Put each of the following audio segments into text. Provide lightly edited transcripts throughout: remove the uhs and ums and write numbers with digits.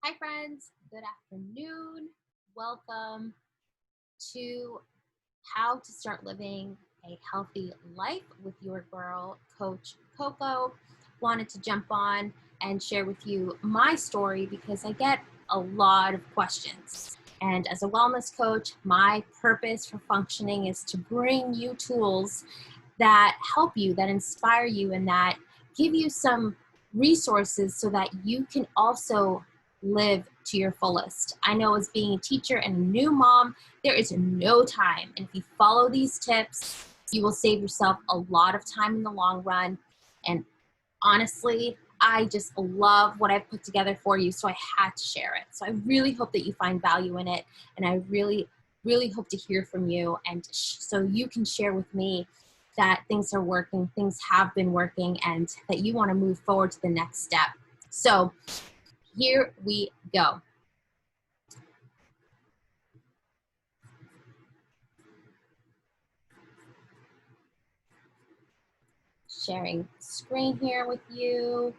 Hi friends, good afternoon. Welcome to How to Start Living a Healthy Life with your girl, Coach Coco. Wanted to jump on and share with you my story because I get a lot of questions. And as a wellness coach, my purpose for functioning is to bring you tools that help you, that inspire you, and that give you some resources so that you can also live to your fullest. I know as being a teacher and a new mom, there is no time. And if you follow these tips, you will save yourself a lot of time in the long run. And honestly, I just love what I've put together for you, so I had to share it. So I really hope that you find value in it. And I really hope to hear from you, and so you can share with me that things are working, things have been working, and that you want to move forward to the next step. So here we go. Sharing screen here with you.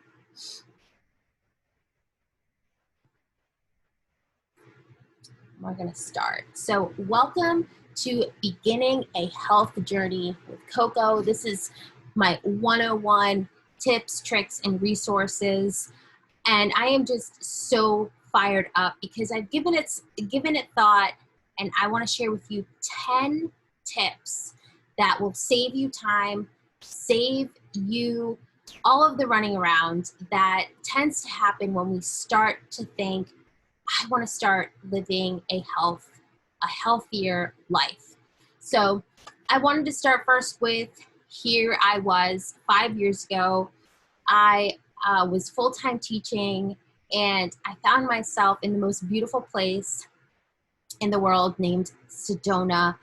We're going to start. So welcome to Beginning a Health Journey with Coco. This is my 101 tips, tricks, and resources. And I am just so fired up because I've given it thought, and I want to share with you 10 tips that will save you time, save you all of the running around that tends to happen when we start to think, I want to start living a healthier life. So I wanted to start first with, here I was 5 years ago. I was full-time teaching, and I found myself in the most beautiful place in the world named Sedona,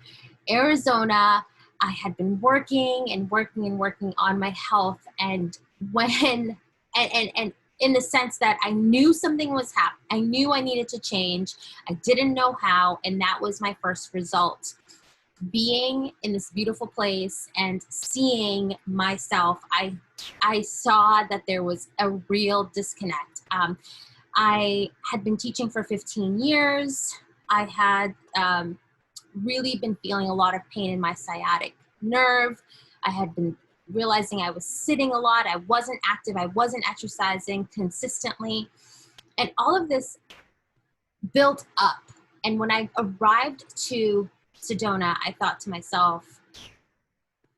Arizona. I had been working on my health, and when and in the sense that I knew something was happening. I knew I needed to change. I didn't know how, and that was my first result. Being in this beautiful place and seeing myself, I saw that there was a real disconnect. I had been teaching for 15 years. I had really been feeling a lot of pain in my sciatic nerve. I had been realizing I was sitting a lot. I wasn't active. I wasn't exercising consistently. And all of this built up. And when I arrived to Sedona, I thought to myself,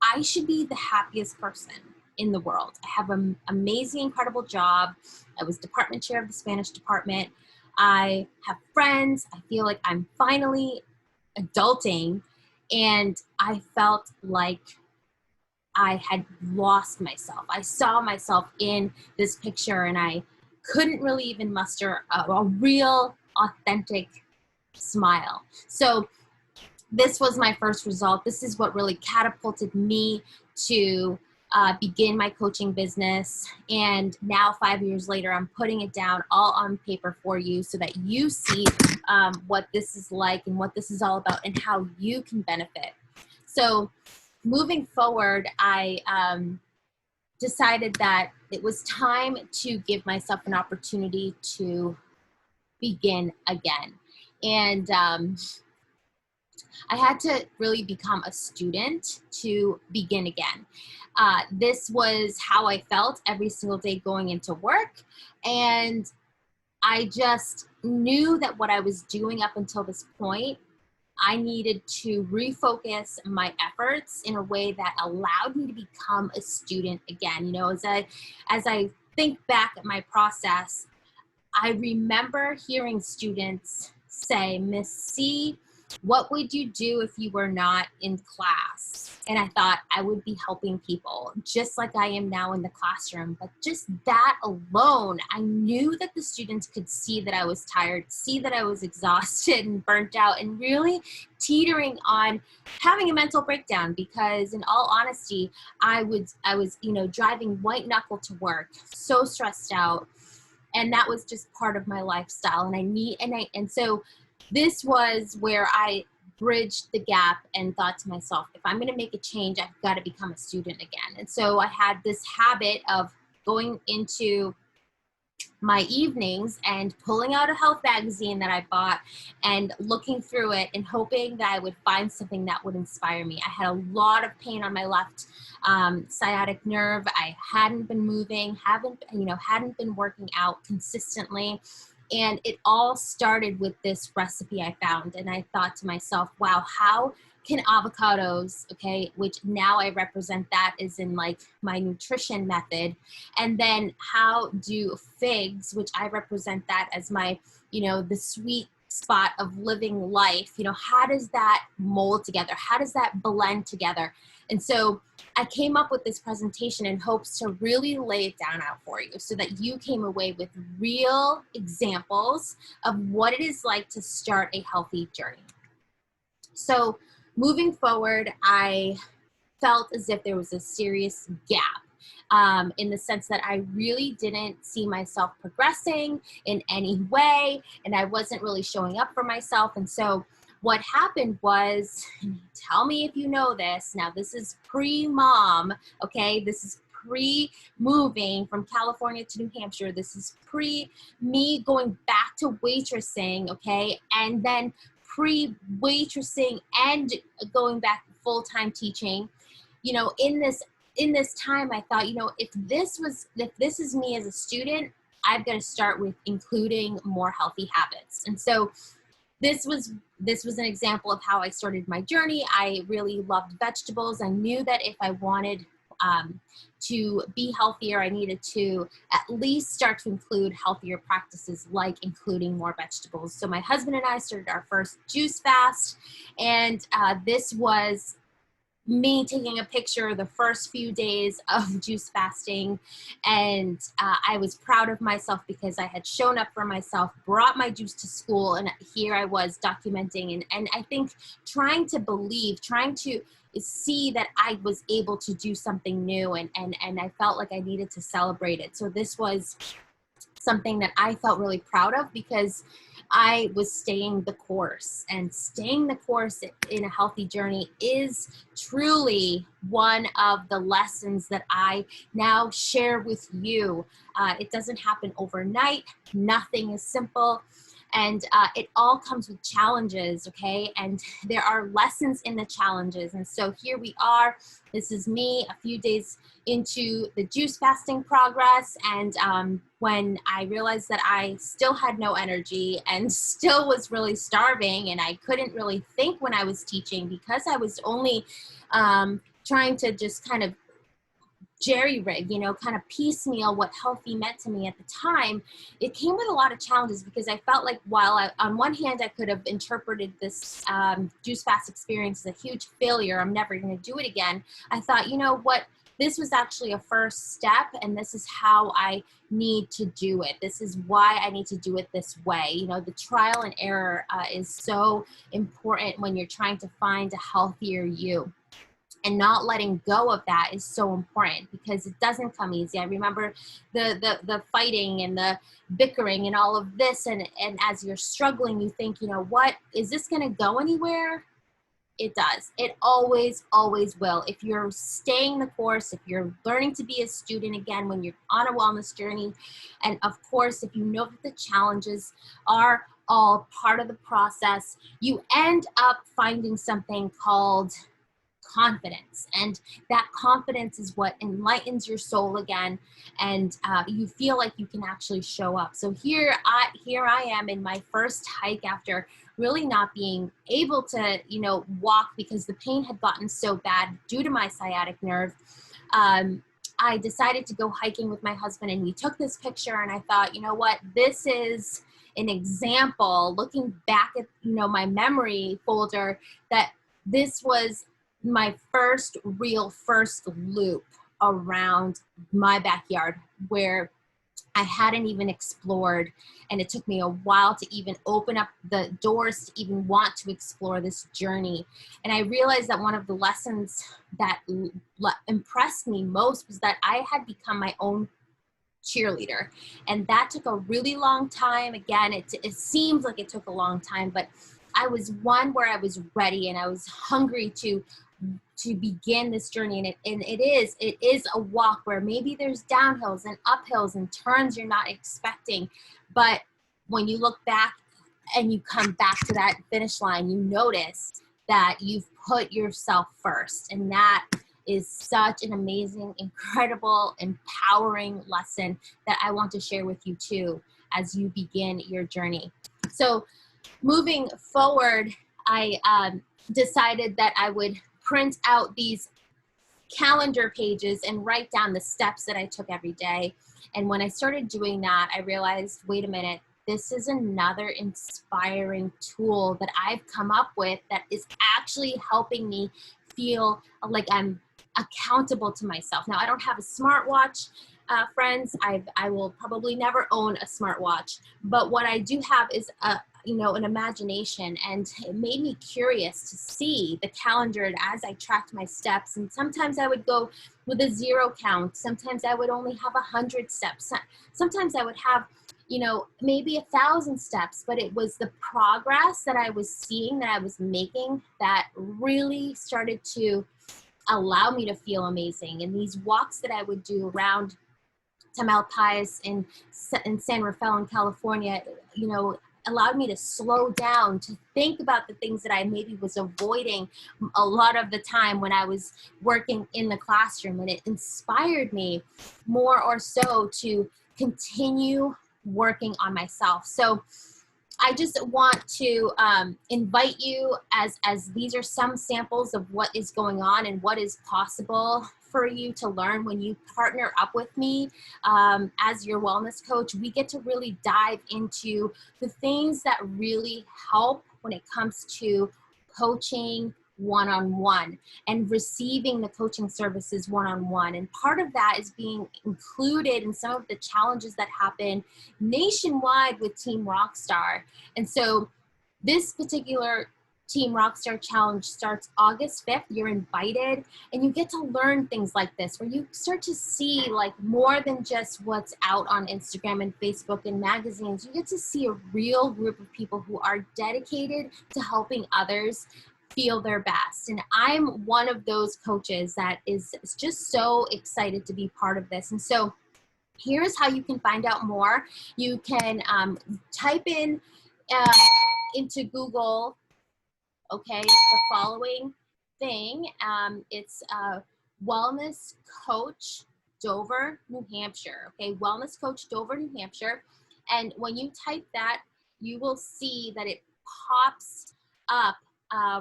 I should be the happiest person in the world. I have an amazing, incredible job. I was department chair of the Spanish department. I have friends. I feel like I'm finally adulting, and I felt like I had lost myself. I saw myself in this picture, and I couldn't really even muster a real, authentic smile. So this was my first result. This is what really catapulted me to begin my coaching business. And now 5 years later, I'm putting it down all on paper for you so that you see what this is like and what this is all about and how you can benefit. So moving forward, I decided that it was time to give myself an opportunity to begin again. And I had to really become a student to begin again. This was how I felt every single day going into work. And I just knew that what I was doing up until this point, I needed to refocus my efforts in a way that allowed me to become a student again. You know, as I think back at my process, I remember hearing students say, Miss C, what would you do if you were not in class? And I thought I would be helping people just like I am now in the classroom. But just that alone, I knew that the students could see that I was tired, see that I was exhausted and burnt out, and really teetering on having a mental breakdown, because in all honesty, I was, driving white knuckle to work, so stressed out. And that was just part of my lifestyle. And so this was where I bridged the gap and thought to myself, if I'm going to make a change, I've got to become a student again. And so I had this habit of going into my evenings and pulling out a health magazine that I bought and looking through it and hoping that I would find something that would inspire me. I had a lot of pain on my left sciatic nerve. I hadn't been moving, hadn't been working out consistently. And it all started with this recipe I found. And I thought to myself, wow, how can avocados, okay, which now I represent that as in like my nutrition method, and then how do figs, which I represent that as my, the sweet spot of living life, how does that mold together? How does that blend together? And so I came up with this presentation in hopes to really lay it down out for you so that you came away with real examples of what it is like to start a healthy journey. So moving forward, I felt as if there was a serious gap in the sense that I really didn't see myself progressing in any way, and I wasn't really showing up for myself. And so what happened was, tell me if you know this, now this is pre-mom, okay? This is pre-moving from California to New Hampshire. This is pre-me going back to waitressing, okay? And then pre-waitressing and going back full-time teaching. In this time, I thought, if this is me as a student, I've got to start with including more healthy habits. And so this was an example of how I started my journey. I really loved vegetables. I knew that if I wanted to be healthier, I needed to at least start to include healthier practices like including more vegetables. So my husband and I started our first juice fast, and this was me taking a picture of the first few days of juice fasting. And I was proud of myself because I had shown up for myself, brought my juice to school, and here I was documenting. And I think trying to see that I was able to do something new, and I felt like I needed to celebrate it. So this was something that I felt really proud of because I was staying the course, and staying the course in a healthy journey is truly one of the lessons that I now share with you. It doesn't happen overnight. Nothing is simple. And it all comes with challenges, okay? And there are lessons in the challenges. And so here we are. This is me a few days into the juice fasting progress. And when I realized that I still had no energy and still was really starving, and I couldn't really think when I was teaching because I was only trying to just kind of jerry-rig, kind of piecemeal what healthy meant to me at the time, it came with a lot of challenges because I felt like while on one hand, I could have interpreted this juice fast experience as a huge failure, I'm never going to do it again, I thought, what, this was actually a first step, and this is how I need to do it. This is why I need to do it this way. The trial and error is so important when you're trying to find a healthier you. And not letting go of that is so important because it doesn't come easy. I remember the fighting and the bickering and all of this. And as you're struggling, you think, what, is this going to go anywhere? It does. It always, always will. If you're staying the course, if you're learning to be a student again, when you're on a wellness journey, and of course, if you know that the challenges are all part of the process, you end up finding something called confidence, and that confidence is what enlightens your soul again, and you feel like you can actually show up. So here I am in my first hike after really not being able to walk because the pain had gotten so bad due to my sciatic nerve. I decided to go hiking with my husband, and we took this picture, and I thought, what, this is an example, looking back at my memory folder, that this was my first loop around my backyard where I hadn't even explored, and it took me a while to even open up the doors to even want to explore this journey. And I realized that one of the lessons that impressed me most was that I had become my own cheerleader, and that took a really long time. Again, it seems like it took a long time, but I was one where I was ready and I was hungry to to begin this journey. And it is a walk where maybe there's downhills and uphills and turns you're not expecting. But when you look back and you come back to that finish line, you notice that you've put yourself first. And that is such an amazing, incredible, empowering lesson that I want to share with you too as you begin your journey. So moving forward, I decided that I would print out these calendar pages and write down the steps that I took every day. And when I started doing that, I realized, wait a minute, this is another inspiring tool that I've come up with that is actually helping me feel like I'm accountable to myself. Now, I don't have a smartwatch, friends. I will probably never own a smartwatch, but what I do have is an imagination, and it made me curious to see the calendar as I tracked my steps. And sometimes I would go with a 0 count. Sometimes I would only have 100 steps. Sometimes I would have, maybe 1,000 steps, but it was the progress that I was seeing, that I was making, that really started to allow me to feel amazing. And these walks that I would do around Tamalpais in San Rafael in California, allowed me to slow down, to think about the things that I maybe was avoiding a lot of the time when I was working in the classroom. And it inspired me more or so to continue working on myself. So I just want to invite you, as these are some samples of what is going on and what is possible for you to learn when you partner up with me as your wellness coach. We get to really dive into the things that really help when it comes to coaching one-on-one and receiving the coaching services one-on-one. And part of that is being included in some of the challenges that happen nationwide with Team Rockstar. And so this particular Team Rockstar Challenge starts August 5th. You're invited, and you get to learn things like this, where you start to see like more than just what's out on Instagram and Facebook and magazines. You get to see a real group of people who are dedicated to helping others feel their best. And I'm one of those coaches that is just so excited to be part of this. And so here's how you can find out more. You can type in into Google, okay, the following thing. It's Wellness Coach Dover, New Hampshire. Okay, Wellness Coach Dover, New Hampshire. And when you type that, you will see that it pops up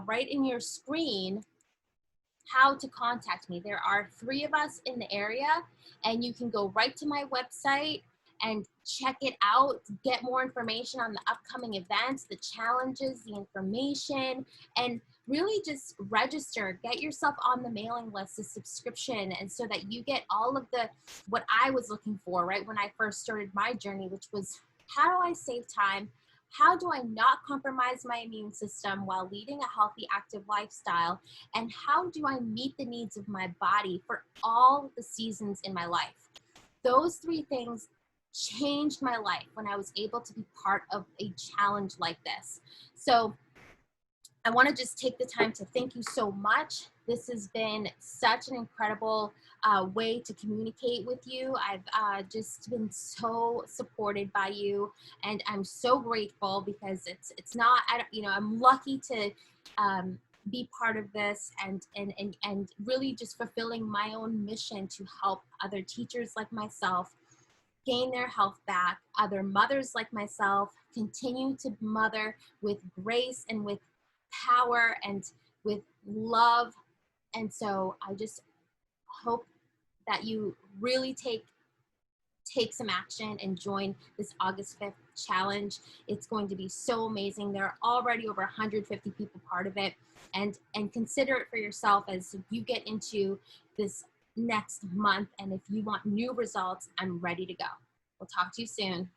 right in your screen how to contact me. There are 3 of us in the area, and you can go right to my website and check it out, get more information on the upcoming events, the challenges, the information, and really just register, get yourself on the mailing list, the subscription, and so that you get all of what I was looking for, right, when I first started my journey, which was, how do I save time? How do I not compromise my immune system while leading a healthy, active lifestyle? And how do I meet the needs of my body for all the seasons in my life? Those 3 things changed my life when I was able to be part of a challenge like this. So I want to just take the time to thank you so much. This has been such an incredible way to communicate with you. I've just been so supported by you, and I'm so grateful because it's not, I'm lucky to be part of this and really just fulfilling my own mission to help other teachers like myself gain their health back, other mothers like myself continue to mother with grace and with power and with love. And so I just hope that you really take some action and join this August 5th challenge. It's going to be so amazing. There are already over 150 people part of it, and consider it for yourself as you get into this next month. And if you want new results, I'm ready to go. We'll talk to you soon.